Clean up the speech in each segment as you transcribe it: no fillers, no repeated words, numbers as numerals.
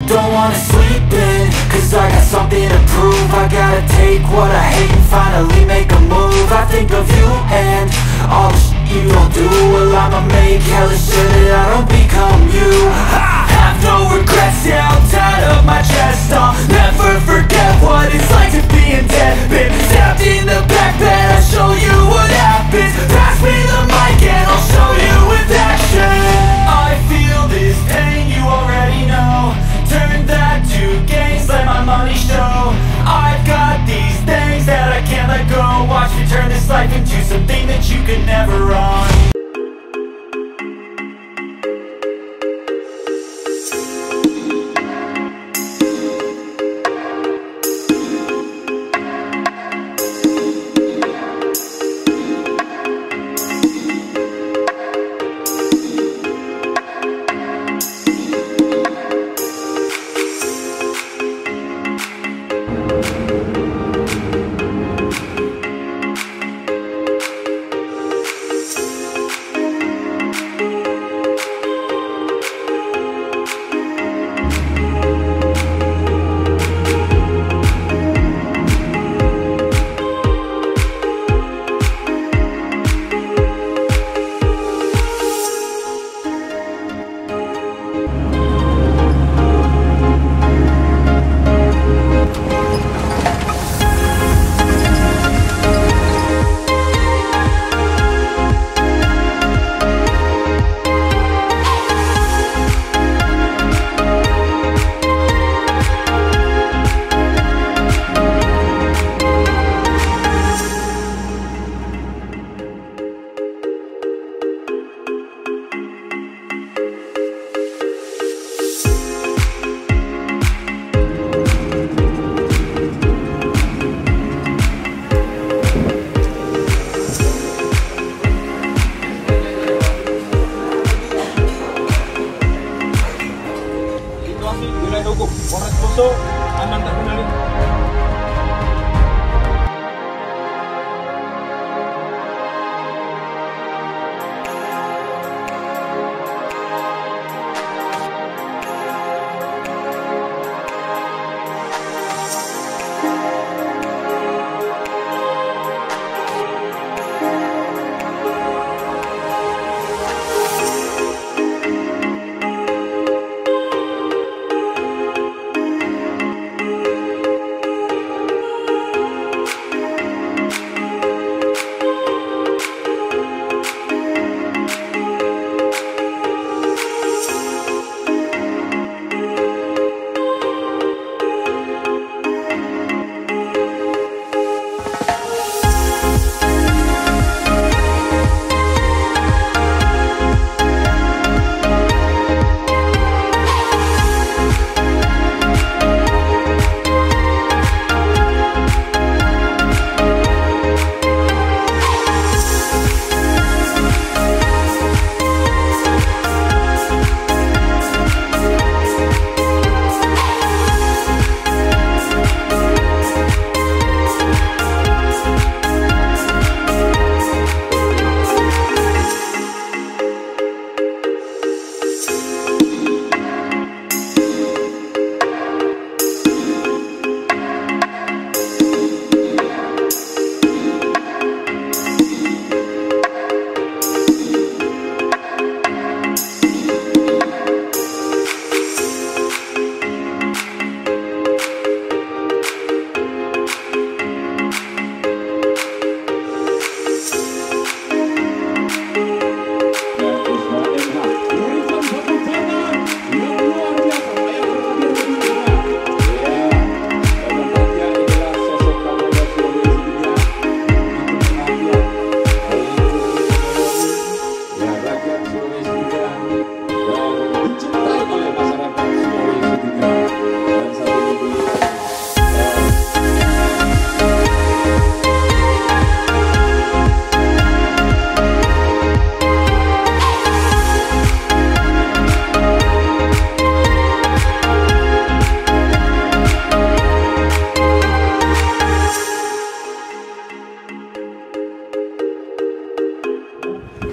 don't wanna sleep in, cause I got something to prove. I gotta take what I hate and finally make a move. I think of you and all the shit you don't do. Well, I'ma make hella sure that I don't become you. I have no regrets, yeah, I'll tie up my chest. I'll never forget what it's like to be in debt. Been stabbed in the back bed, I'll show you what happens. Pass me the mic and I'll show you with action. I feel this pain, you already know. Turn that to gains, let my money show. I've got these things that I can't let go. Watch me turn this life into something that you could never run. Wilayah hukum Polres Poso aman terkendali.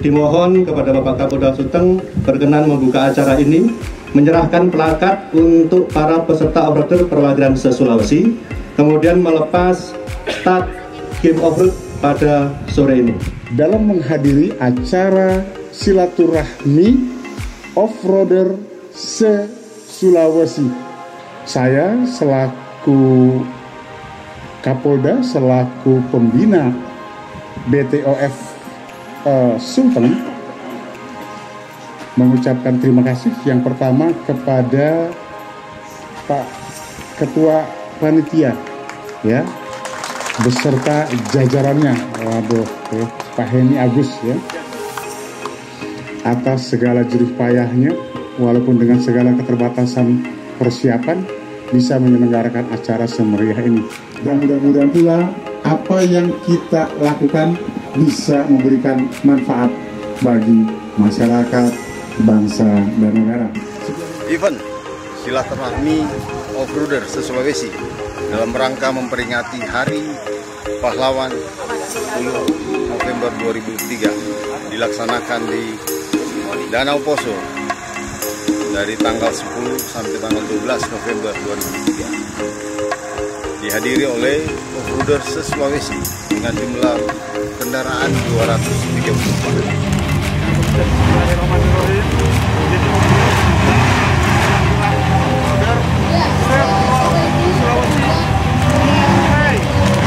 Dimohon kepada Bapak Kapolda Suteng berkenan membuka acara ini. menyerahkan plakat untuk para peserta offroader perwakilan se-Sulawesi, kemudian melepas start game offroad pada sore ini. Dalam menghadiri acara silaturahmi offroader se-Sulawesi, saya selaku Kapolda, selaku pembina BTOF Sulteng, mengucapkan terima kasih yang pertama kepada Pak Ketua Panitia, ya, beserta jajarannya, waduh, Pak Heni Agus, ya, atas segala jerih payahnya, walaupun dengan segala keterbatasan persiapan, bisa menyelenggarakan acara semeriah ini. Dan mudah-mudahan pula apa yang kita lakukan bisa memberikan manfaat bagi masyarakat, bangsa, dan negara. Event silaturahmi offroader se Sulawesi dalam rangka memperingati Hari Pahlawan 10 November 2003 dilaksanakan di Danau Poso dari tanggal 10 sampai tanggal 12 November 2003. Dihadiri oleh offroader se Sulawesi dengan jumlah kendaraan 234.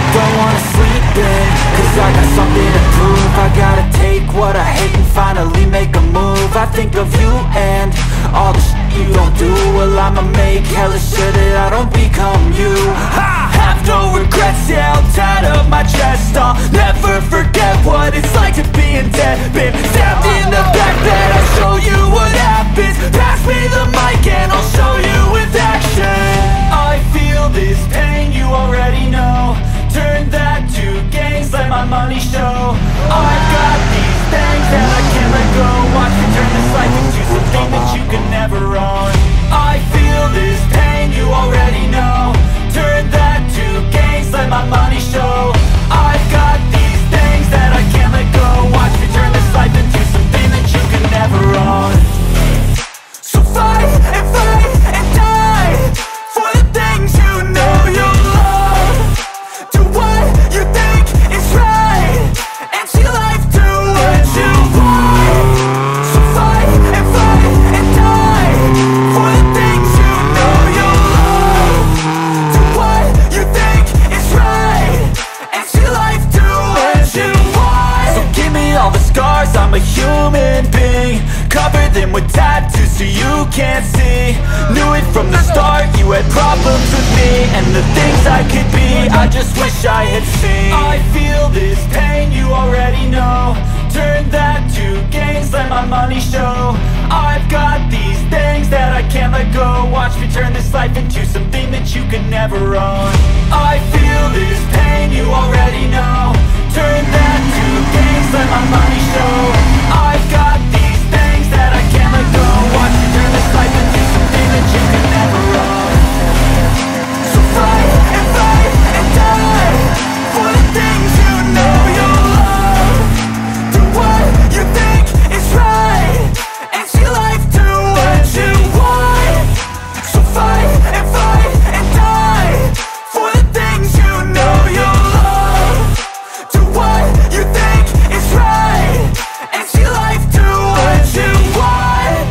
Don't wanna sleep in, cause I got something to prove. I gotta take what I hate and finally make a move. I think of you and all the shit you don't do. Well, I'ma make hella sure that I don't become you. I have no regrets, yeah, I'll tie up my chest. I'll never forget what it's like to be in debt. Been stabbed in the back bed, I'll show you what happens. Pass me the mic and I'll show you with action. I feel this pain, you already know. Turn that to gains, let my money show. I've got these things that I can't let go. Watch me turn this life into something that you can never own. I feel this pain, you already know. Turn that to gains, let my money show. I've got these things that I can't let go. Watch me turn this life into something that you can never own. So fight and die for the things you know you love. Do what you think is right and see life do what you want. So fight and die for the things you know you love. Do what you think is right and see life do what you want. So give me all the scars, I'm a human being. Cover them with tattoos so you can't see. Knew it from the start, you had problems with me and the things I could be, I just wish I had seen. I feel this pain, you already know. Turn that to gains, let my money show. I've got these things that I can't let go. Watch me turn this life into something that you can never own. I feel this pain, you already know. Turn that to gains, let my money show. I've got these things that I can't let go. Watch me turn this life into something that you can never own. So fight and die for the things you know you love. Do what you think is right and see life do what you want. So fight and die for the things you know you love. Do what you think is right and see life do what you want.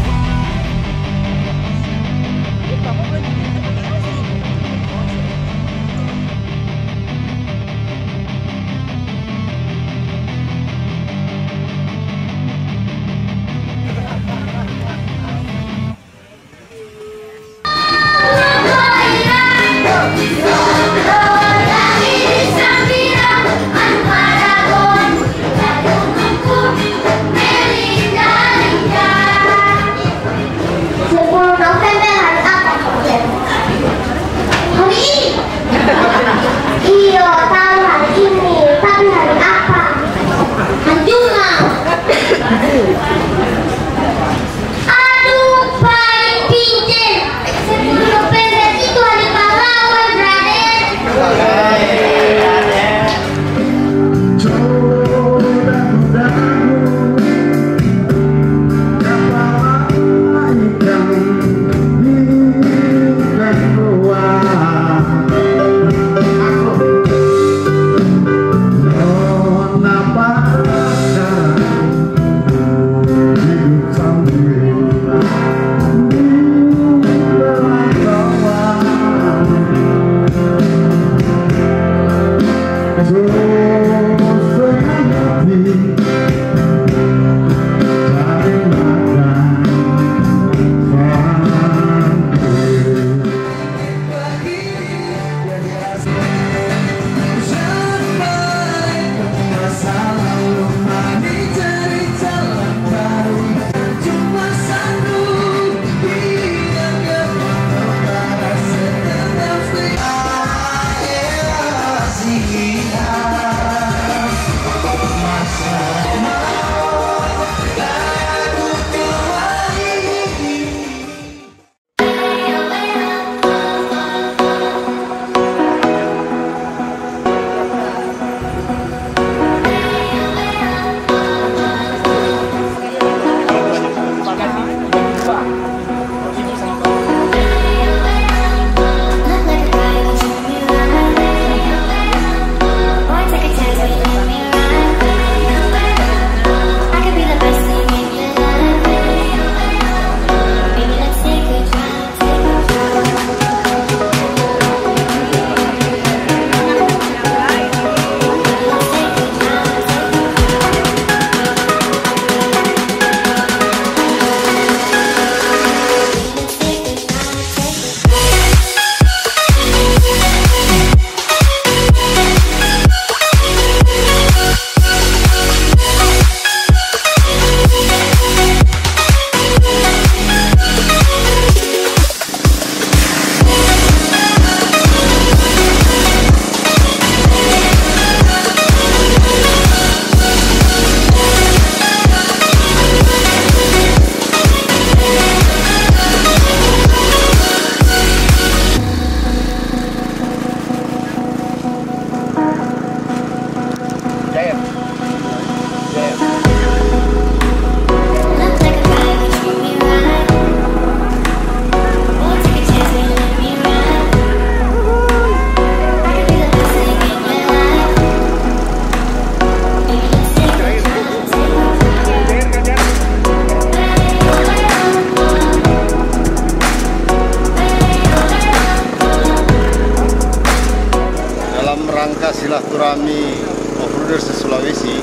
silaturahmi offroader se Sulawesi,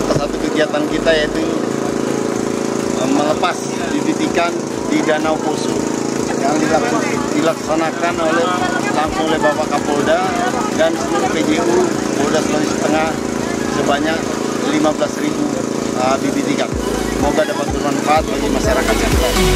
salah satu kegiatan kita yaitu melepas bibit ikan di danau Poso yang dilaksanakan langsung oleh Bapak Kapolda dan seluruh PJU Polda Sulawesi Tengah sebanyak 15.000 bibit ikan. Semoga dapat bermanfaat bagi masyarakat yang lain.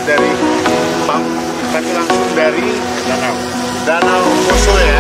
Dari pump, tapi langsung dari danau Poso ya.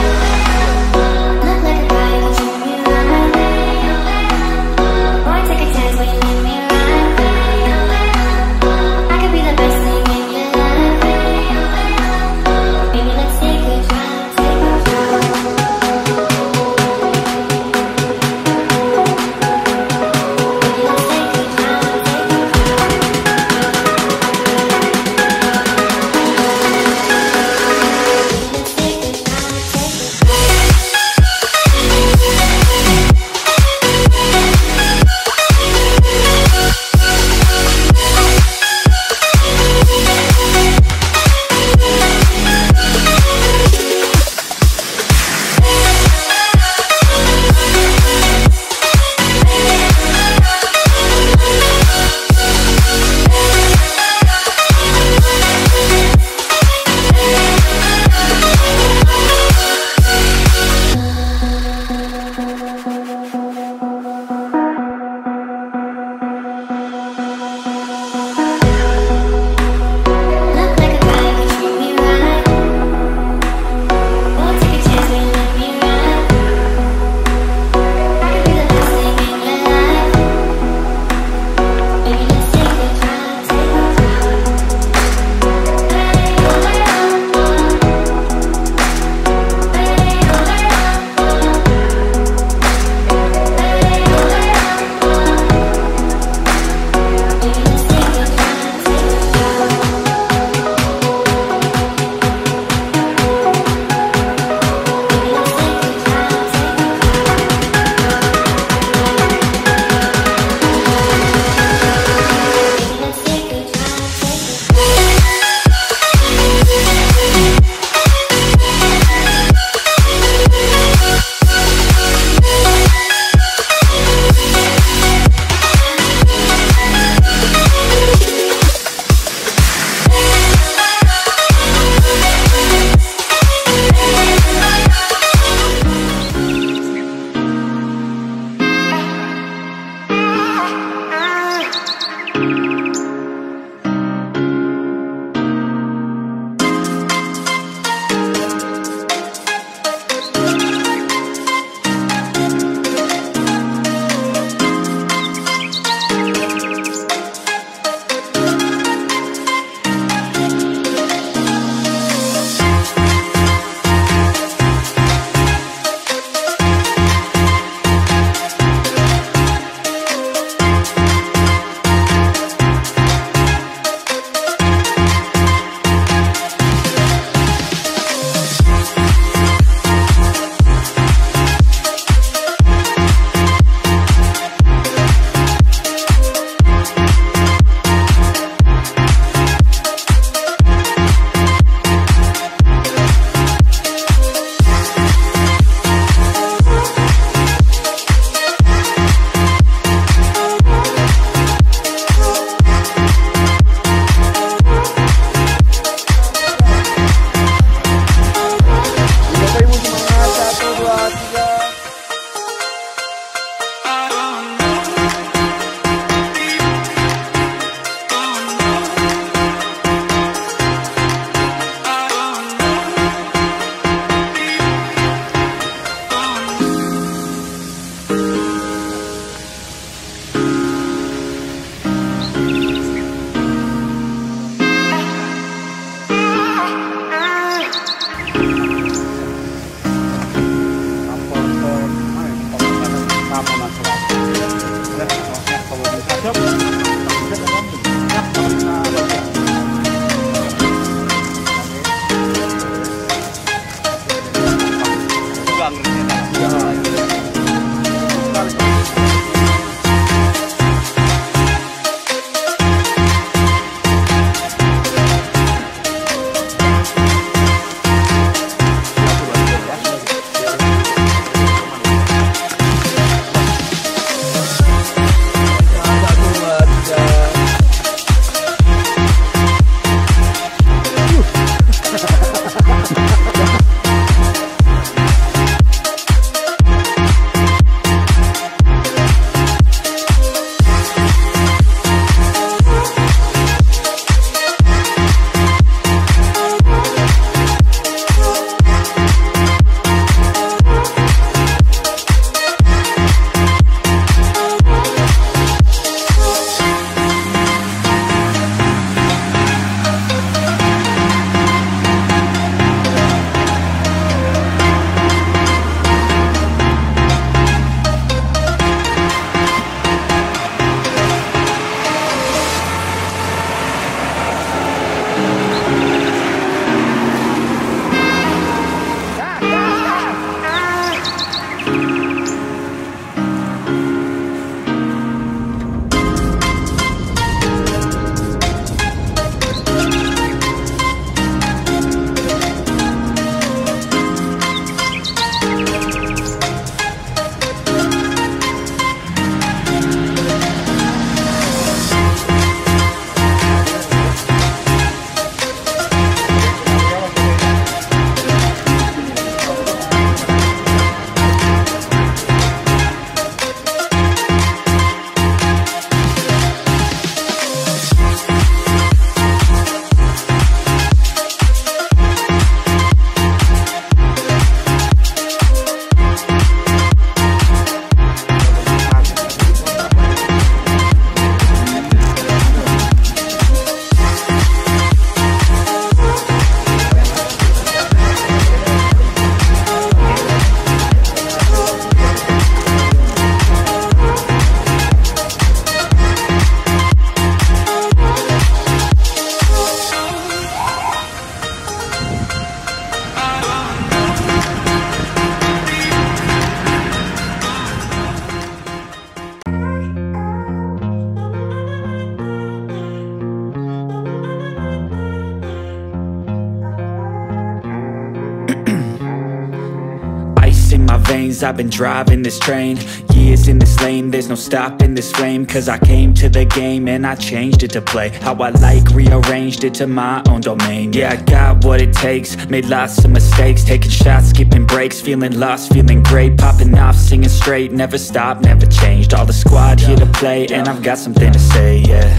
veins, I've been driving this train. Years in this lane, there's no stopping this flame. Cause I came to the game and I changed it to play how I like, rearranged it to my own domain. Yeah, I got what it takes, made lots of mistakes, taking shots, skipping breaks, feeling lost, feeling great, popping off, singing straight, never stopped, never changed. All the squad here to play, and I've got something to say, yeah.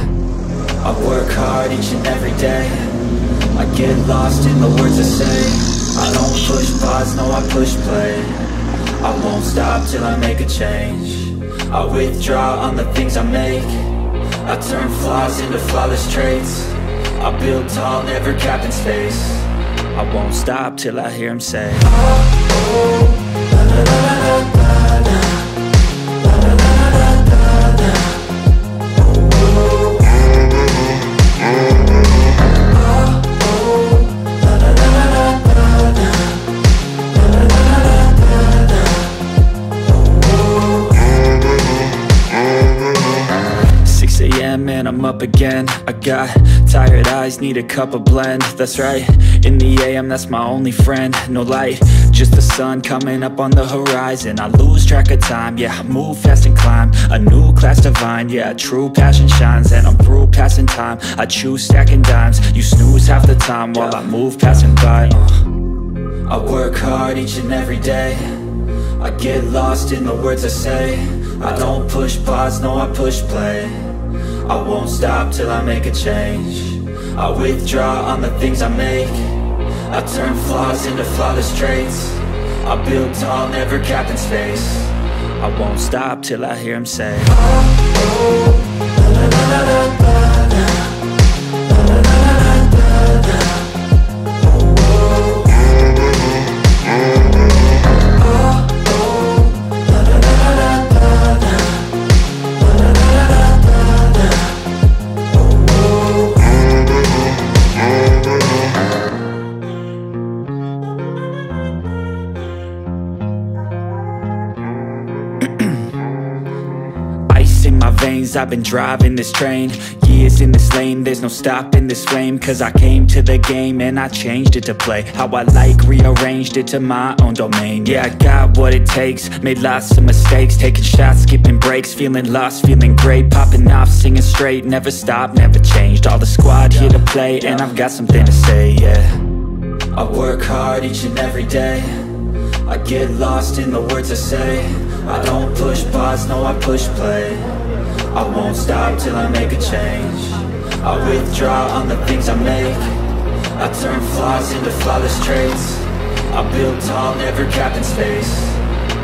I work hard each and every day, I get lost in the words I say. I don't push pause, no I push play. I won't stop till I make a change. I withdraw on the things I make. I turn flaws into flawless traits. I build tall, never capped in space. I won't stop till I hear him say, oh, oh, la, la, la, la, la, la. And I'm up again. I got tired eyes, need a cup of blend. That's right, in the AM, that's my only friend. No light, just the sun coming up on the horizon. I lose track of time, yeah, I move fast and climb a new class divine, yeah, true passion shines. And I'm through passing time, I choose stacking dimes. You snooze half the time while I move passing by. I work hard each and every day, I get lost in the words I say. I don't push pause, no I push play. I won't stop till I make a change. I withdraw on the things I make. I turn flaws into flawless traits. I build tall, never capped in space. I won't stop till I hear him say, oh, oh, la, la, la, la, la, la. I've been driving this train, years in this lane, there's no stopping this flame. Cause I came to the game and I changed it to play how I like, rearranged it to my own domain. Yeah, I got what it takes, made lots of mistakes, taking shots, skipping breaks, feeling lost, feeling great, popping off, singing straight, never stopped, never changed. All the squad here to play, and I've got something to say, yeah. I work hard each and every day, I get lost in the words I say. I don't push pause, no I push play. I won't stop till I make a change. I withdraw on the things I make. I turn flaws into flawless traits. I build tall, never capped in space.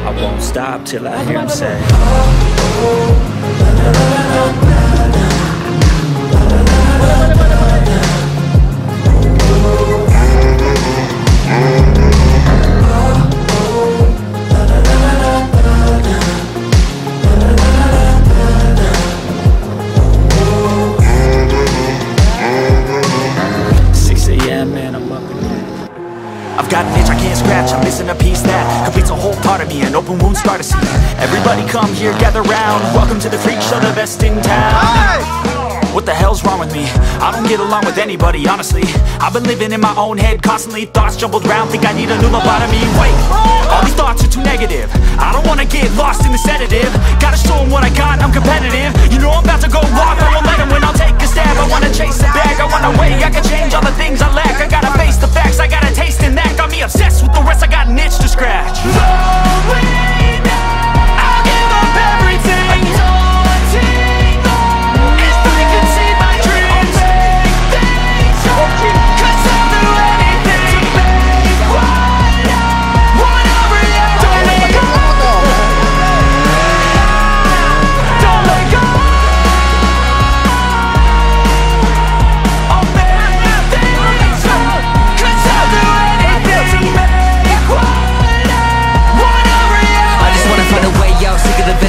I won't stop till I hear him say, oh, oh, la, la, la, la, la, la. I've got an itch I can't scratch, I'm missing a piece that completes a whole part of me, an open wound scar to see. Everybody come here, gather round, welcome to the freak show, the best in town. What the hell's wrong with me? I don't get along with anybody, honestly. I've been living in my own head, constantly thoughts jumbled round, think I need a new lobotomy. Wait, all these thoughts are too negative, I don't wanna get lost in the sedative. Gotta show them what I got, I'm competitive. You know I'm about to go off, I won't let them win, I'll take a stab. I wanna chase the bag, I wanna weigh, I can change all the things I lack. I gotta face the facts, I got a taste in that. Got me obsessed with the rest, I got an itch to scratch. I'll give up everything.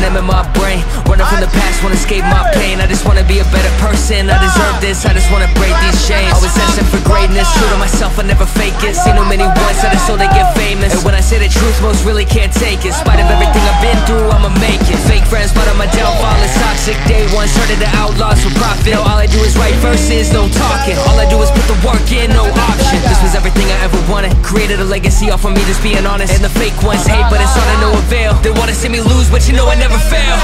In my brain, running from the past, wanna escape my pain. I just wanna be a better person, I deserve this, I just wanna break these chains. Always destined for greatness, true to myself, I never fake it. Seen too many ones that I so they get famous. And when I say the truth, most really can't take it. In spite of everything I've been through, I'ma make it. Fake friends, but on my downfall is toxic. Day one, started to outlaws for profit. Now all I do is write verses, no talking. All I do is put the work in, no option. This was everything I ever wanted. Created a legacy off of me, just being honest. And the fake ones hate, but it's all to no avail. They wanna see me lose, but you know I never fail.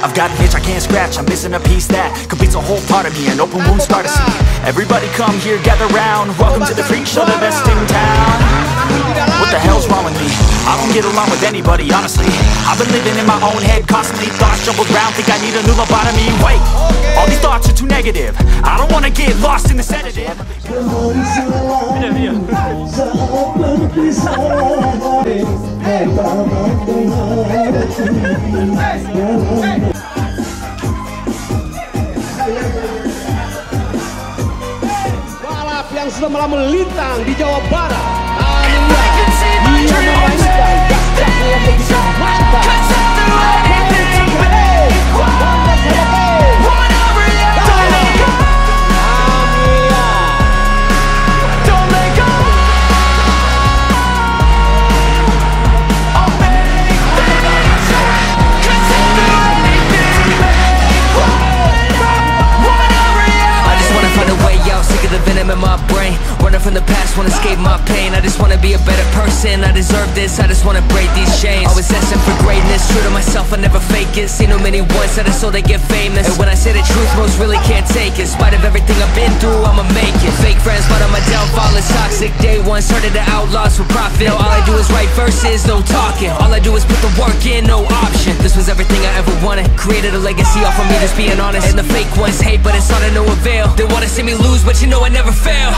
I've got an itch I can't scratch, I'm missing a piece that completes a whole part of me, an open wound scar to see. Everybody come here, gather round, welcome to the freak show, the best in town. What the hell's wrong with me? I don't get along with anybody, honestly. I've been living in my own head constantly, thoughts jumbled round, think I need a new lobotomy. Wait, all these thoughts are too negative, I don't wanna get lost in the sedative. Balap yang sudah melintang di Jawa Barat. Dia memainkan gas-gas yang begitu mantap. In my brain, running from the past, wanna escape my pain. I just wanna be a better person, I deserve this, I just wanna break these chains. Always asking for greatness, true to myself, I never fake it. Seen too many ones that are so they get famous. And when I say the truth, most really can't take it. In spite of everything I've been through, I'ma make it. Fake friends, but on my downfall is toxic. Day one, started the outlaws for profit. Now all I do is write verses, no talking. All I do is put the work in, no option. This was everything I ever wanted. Created a legacy off of me, just being honest. And the fake ones hate, but it's all to no avail. They wanna see me lose, but you know I never fail.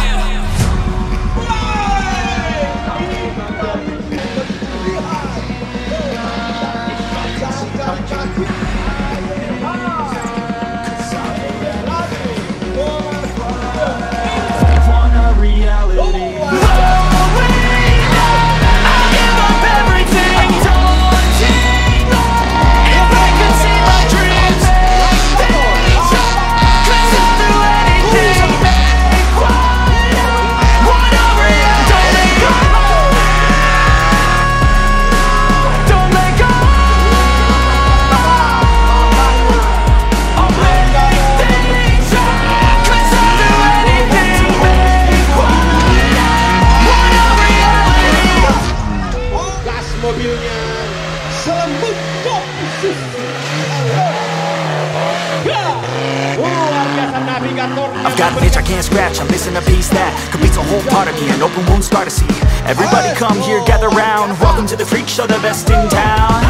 I've got an itch I can't scratch, I'm missing a piece that completes a whole part of me, an open wound scar to see. Everybody come here, gather round, welcome to the freak show, the best in town.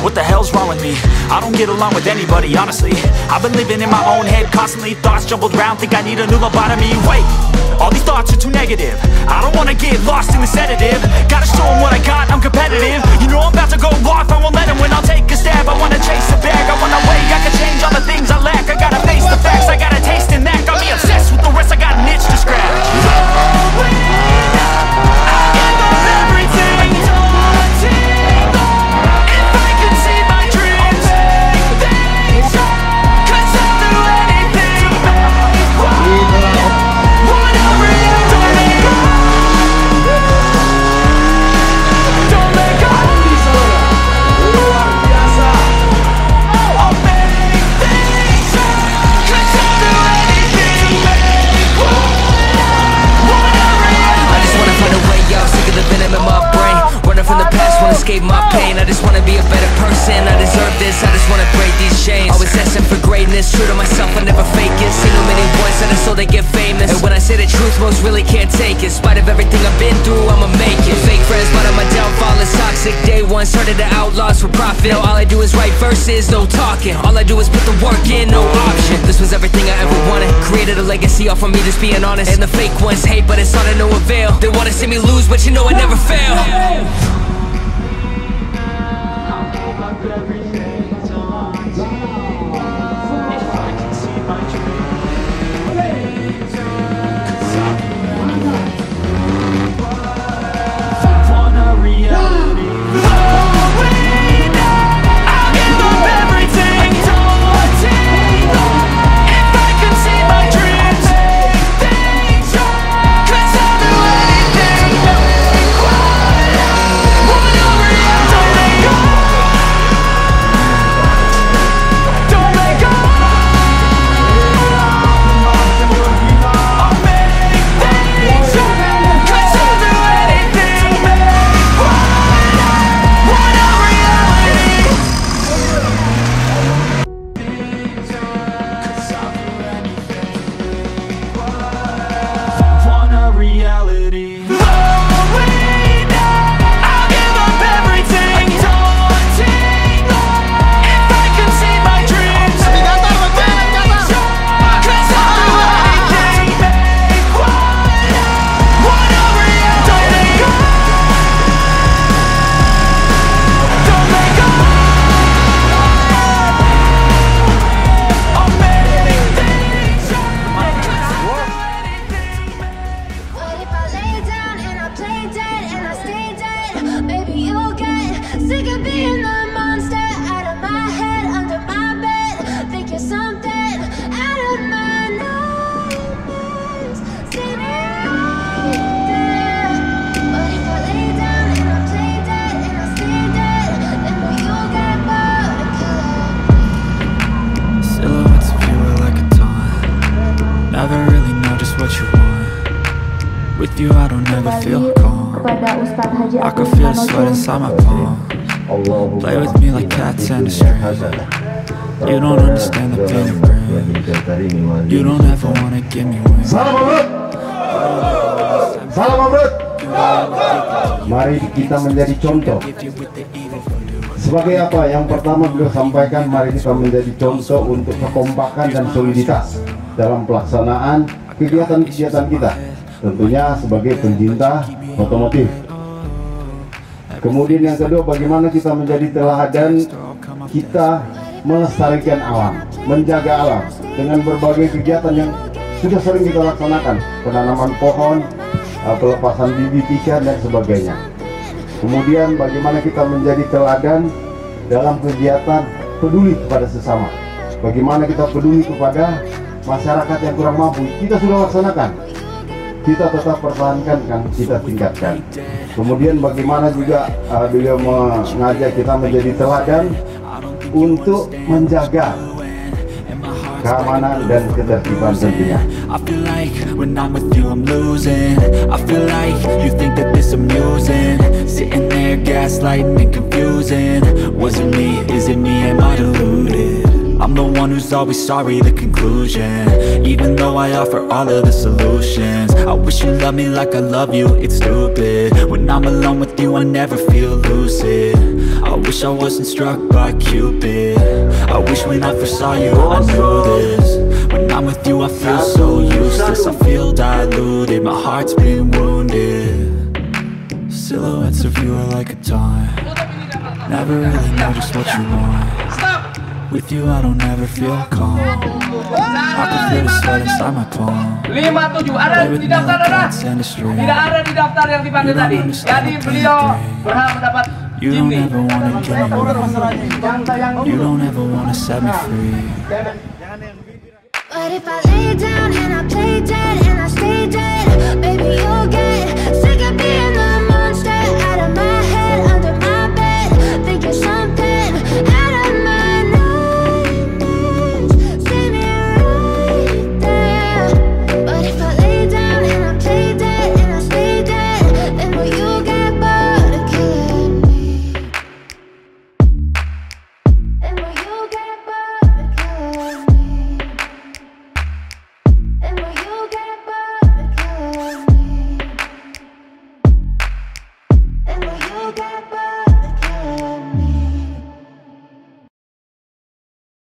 What the hell's wrong with me? I don't get along with anybody, honestly. I've been living in my own head constantly, thoughts jumbled round, think I need a new lobotomy. Wait, all these thoughts are too negative, I don't wanna get lost in the sedative. Gotta show them what I got, I'm competitive. You know I'm about to go off, I won't let them win, I'll take a stab. I wanna chase a bag, I wanna weigh, I can change all the things I lack. I gotta face the facts, I got a taste in that. Got me obsessed with the rest, I got an itch to scratch. Escape my pain, I just wanna be a better person. I deserve this, I just wanna break these chains. Always asking for greatness, true to myself, I never fake it. Seen too many ones that are so they get famous. And when I say the truth, most really can't take it. In spite of everything I've been through, I'ma make it. Fake friends, but my downfall is toxic. Day one, started the outlaws for profit. Now all I do is write verses, no talking. All I do is put the work in, no option. This was everything I ever wanted. Created a legacy off of me, just being honest. And the fake ones hate, but it's all to no avail. They wanna see me lose, but you know I never fail. With you I don't ever feel calm. I can feel the sweat inside my palm. Play with me like cats and a string. You don't understand the pain it brings. You don't ever wanna give me wings. Salam Amrut. Mari kita menjadi contoh. Sebagai apa? Yang pertama beliau sampaikan, mari kita menjadi contoh untuk kekompakan dan soliditas dalam pelaksanaan kegiatan-kegiatan kita. Tentunya sebagai pencinta otomotif. Kemudian yang kedua, bagaimana kita menjadi teladan, kita melestarikan alam, menjaga alam dengan berbagai kegiatan yang sudah sering kita laksanakan, penanaman pohon, pelepasan bibit ikan dan sebagainya. Kemudian bagaimana kita menjadi teladan dalam kegiatan peduli kepada sesama, bagaimana kita peduli kepada masyarakat yang kurang mampu, kita sudah laksanakan. Kita tetap pertahankan, kan, kita tingkatkan. Kemudian bagaimana juga beliau mengajak kita menjadi teladan untuk menjaga keamanan dan ketertiban tentunya. I feel like when I'm with you I'm losing. I feel like you think that this amusing. Sitting there gaslighting and confusing. Was it me? Is it me? Am I deluded? I'm the one who's always sorry, the conclusion. Even though I offer all of the solutions, I wish you loved me like I love you, it's stupid. When I'm alone with you I never feel lucid. I wish I wasn't struck by Cupid. I wish when I first saw you I knew this. When I'm with you I feel so useless. I feel diluted, my heart's been wounded. Silhouettes of you are like a taunt. Never really know just what you want. With you I don't ever feel calm. I can feel the sweat inside my palm. 57 ada di daftar ada? Tidak ada di daftar yang dipanggil tadi. Jadi beliau berhak mendapat You don't ever wanna give me wings. You don't ever wanna set me free. But if I lay down and I play dead and I stay dead, baby you'll get sick of being the monster out of my head, under my bed, thinking something out of my nightmares. See me right there. But if I lay down and I play dead and I stay dead, then will you get bored of killing me? Then will you get bored of killing me? And will you get bored? get